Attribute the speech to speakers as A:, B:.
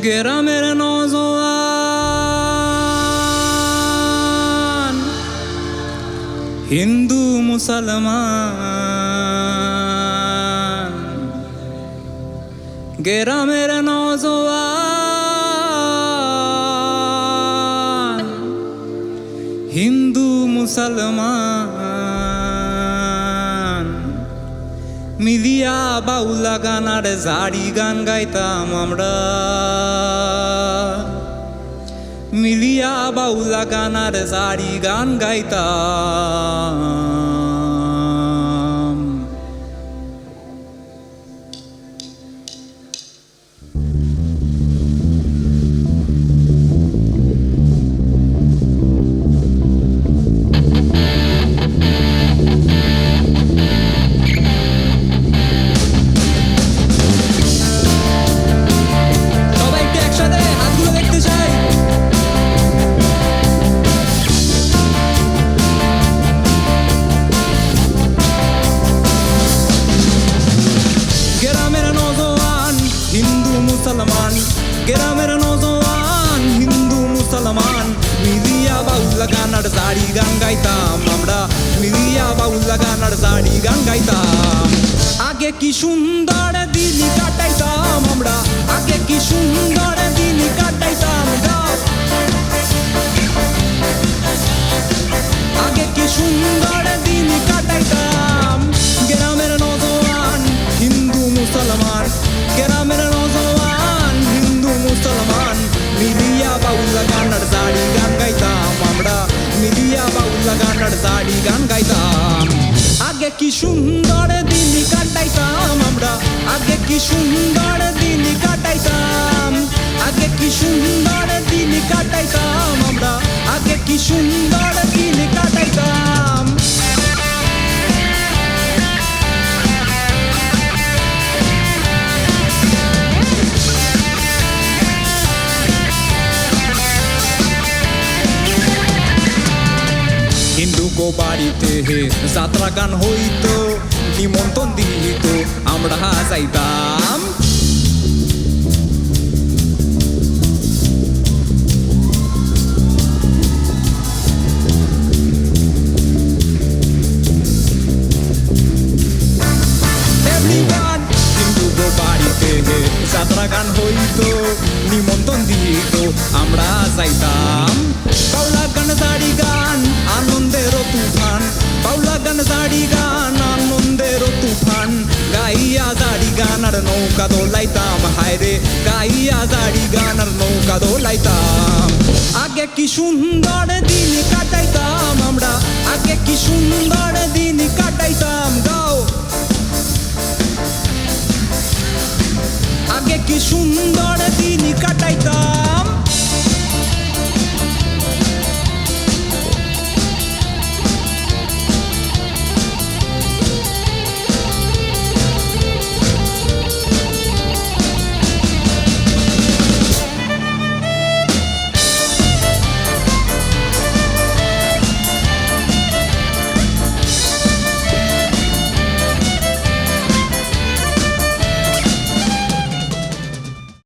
A: গ্রামের নওজোয়ান হিন্দু মুসলমান, গ্রামের নওজোয়ান হিন্দু মুসলমান মিলিয়া বাউলা গান আর জারি গান গাইতাম আমরা, মিলিয়া বাউলা গান আর জারি গান গাইতাম। গ্রামের নওজোয়ান হিন্দু মুসলমান মিলিয়া বাউলা গান আর জারি গান গাইতাম আমরা, মিলিয়া বাউলা গান আর জারি গান গাইতাম। আগে কি সুন্দর দিন কাটাইতাম আমরা, আগে কি সুন্দর দিন কাটাইতাম, আগে কি সুন্দর দিন কাটাইতাম। গ্রামের নওজোয়ান হিন্দু মুসলমান, গ্রামের নওজোয়ান হিন্দু মুসলমান মিলিয়া বাউলা গান আর জারি গান গাইতাম আমরা, মিলিয়া বাউলা গান আর জারি গান গাইতাম। আগে কি সুন্দর দিন কাটাইতাম আমরা, আগে কি সুন্দর দিন কাটাইতাম, আগে কি সুন্দর দিন কাটাইতাম আমরা, আগে কি সুন্দর দিন কাটাইতাম। হিন্দু গো বাড়িতে হে যাত্রা গান হইতো, নিমন্ত্রণ দিত আমরা যাইতাম। হিন্দু গো বাড়িতে হে যাত্রা গান হইতো, নিমন্ত্রণ দিত আমরা যাইতাম। বাউলা গান জারি গান আনন্দের তুফান, বাউলা গান জারি গান আনন্দের তুফান গাইয়া জারি গান আর নৌকা দোলাইতাম, হায়রে গাইয়া জারি গান আর নৌকা দোলাইতাম। আগে কি সুন্দর দিন কাটাইতাম আমরা, আগে কি সুন্দর দিন কাটাইতাম, গাও আগে কি সুন্দর দিন কাটাইতাম।